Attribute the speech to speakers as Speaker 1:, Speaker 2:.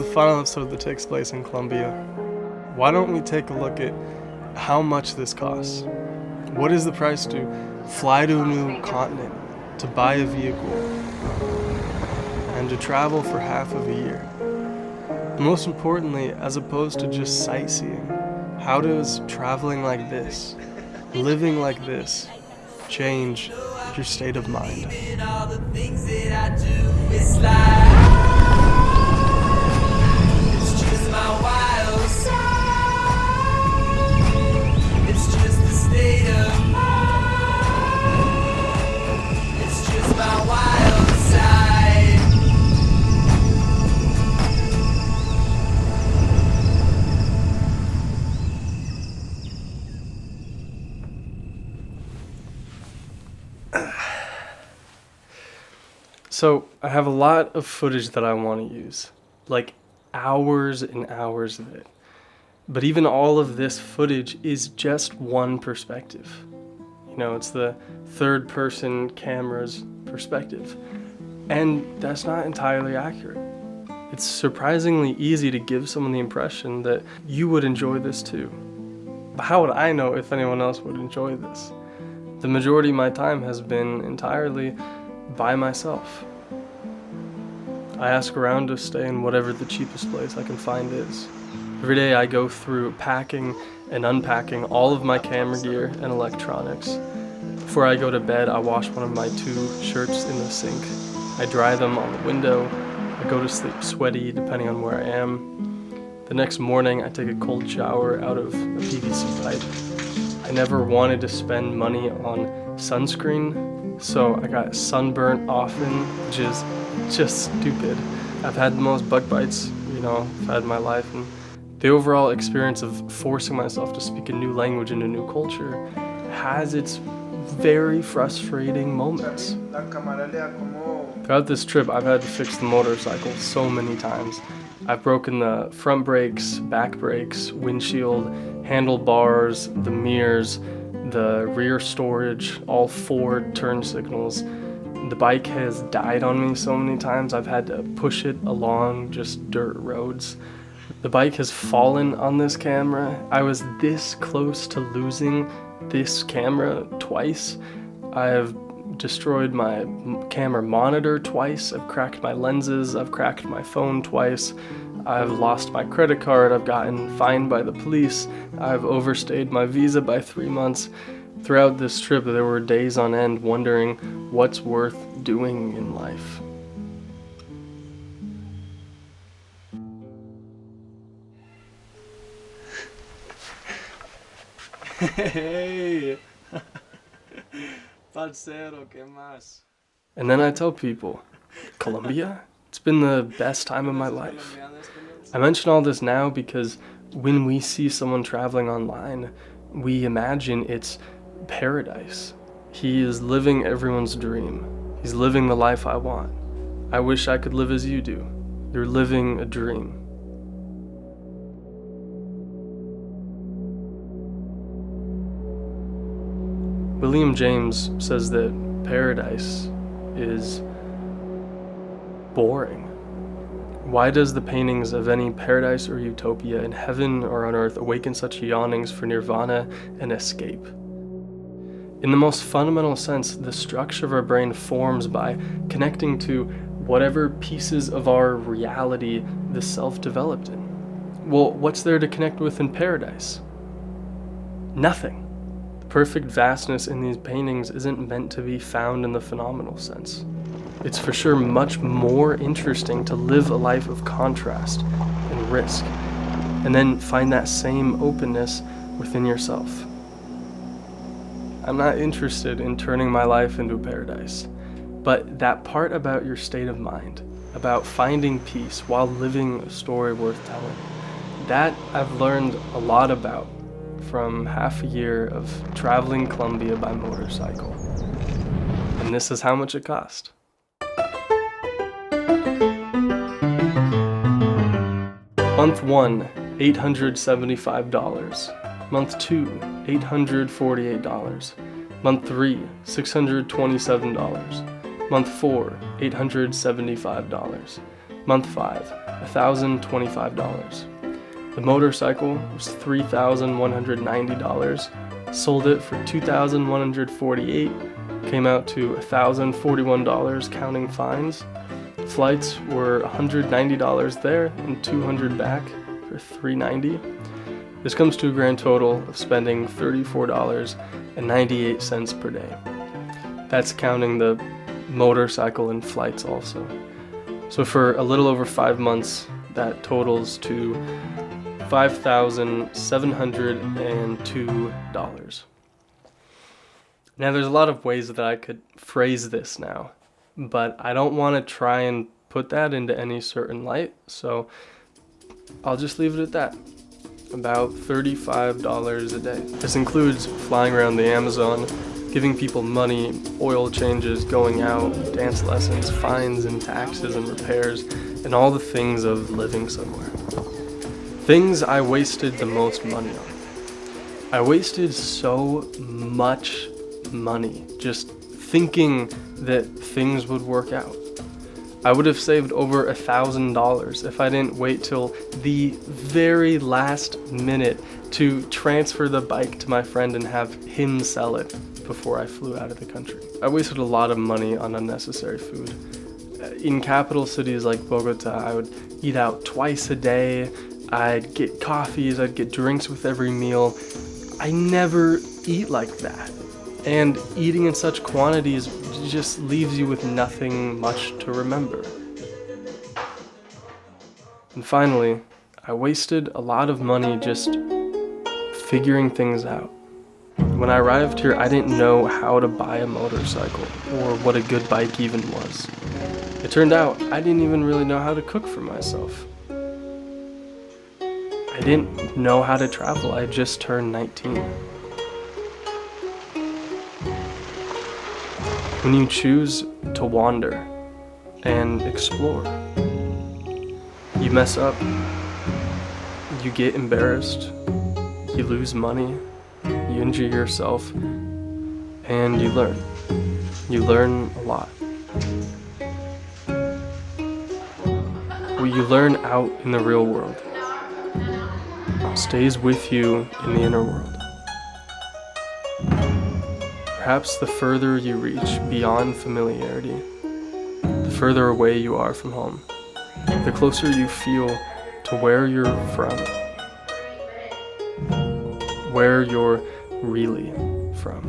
Speaker 1: final episode that takes place in Colombia. Why don't we take a look at how much this costs? What is the price to fly to a new continent, to buy a vehicle, and to travel for half of a year? Most importantly, as opposed to just sightseeing, how does traveling like this, living like this, change your state of mind? So I have a lot of footage that I want to use, like hours and hours of it. But even all of this footage is just one perspective. You know, it's the third person camera's perspective. And that's not entirely accurate. It's surprisingly easy to give someone the impression that you would enjoy this too. But how would I know if anyone else would enjoy this? The majority of my time has been entirely by myself. I ask around to stay in whatever the cheapest place I can find is. Every day I go through packing and unpacking all of my camera gear and electronics. Before I go to bed, I wash one of my 2 shirts in the sink. I dry them on the window. I go to sleep sweaty depending on where I am. The next morning I take a cold shower out of a PVC pipe. I never wanted to spend money on sunscreen, so I got sunburnt often, which is just stupid. I've had the most bug bites, I've had in my life, and the overall experience of forcing myself to speak a new language in a new culture has its very frustrating moments. Throughout this trip, I've had to fix the motorcycle so many times. I've broken the front brakes, back brakes, windshield, handlebars, the mirrors, the rear storage, all 4 turn signals. The bike has died on me so many times I've had to push it along just dirt roads. The bike has fallen on this camera. I was this close to losing this camera twice. I've destroyed my camera monitor twice. I've cracked my lenses. I've cracked my phone twice. I've lost my credit card. I've gotten fined by the police. I've overstayed my visa by 3 months. Throughout this trip, there were days on end wondering what's worth doing in life. Hey! Parcero, ¿qué más? And then I tell people, Colombia? It's been the best time of my life. I mention all this now because when we see someone traveling online, we imagine it's paradise. He is living everyone's dream. He's living the life I want. I wish I could live as you do. You're living a dream. William James says that paradise is boring. Why does the paintings of any paradise or utopia in heaven or on earth awaken such yearnings for nirvana and escape? In the most fundamental sense, the structure of our brain forms by connecting to whatever pieces of our reality the self developed in. Well, what's there to connect with in paradise? Nothing. The perfect vastness in these paintings isn't meant to be found in the phenomenal sense. It's for sure much more interesting to live a life of contrast and risk, and then find that same openness within yourself. I'm not interested in turning my life into a paradise, but that part about your state of mind, about finding peace while living a story worth telling, that I've learned a lot about from half a year of traveling Colombia by motorcycle. And this is how much it cost. Month 1, $875. Month 2, $848. Month 3, $627. Month 4, $875. Month 5, $1,025. The motorcycle was $3,190. Sold it for $2,148. Came out to $1,041 counting fines. Flights were $190 there and $200 back for $390. This comes to a grand total of spending $34.98 per day. That's counting the motorcycle and flights also. So for a little over 5 months, that totals to $5,702. Now there's a lot of ways that I could phrase this now, but I don't want to try and put that into any certain light, so I'll just leave it at that. About $35 a day. This includes flying around the Amazon, giving people money, oil changes, going out, dance lessons, fines and taxes and repairs, and all the things of living somewhere. Things I wasted the most money on. I wasted so much money just thinking that things would work out. I would have saved over $1,000 if I didn't wait till the very last minute to transfer the bike to my friend and have him sell it before I flew out of the country. I wasted a lot of money on unnecessary food. In capital cities like Bogota, I would eat out twice a day. I'd get coffees, I'd get drinks with every meal. I never eat like that. And eating in such quantities just leaves you with nothing much to remember. And finally, I wasted a lot of money just figuring things out. When I arrived here, I didn't know how to buy a motorcycle or what a good bike even was. It turned out I didn't even really know how to cook for myself. I didn't know how to travel. I just turned 19. When you choose to wander and explore, you mess up, you get embarrassed, you lose money, you injure yourself, and you learn. You learn a lot. What you learn out in the real world stays with you in the inner world. Perhaps the further you reach beyond familiarity, the further away you are from home, the closer you feel to where you're from, where you're really from.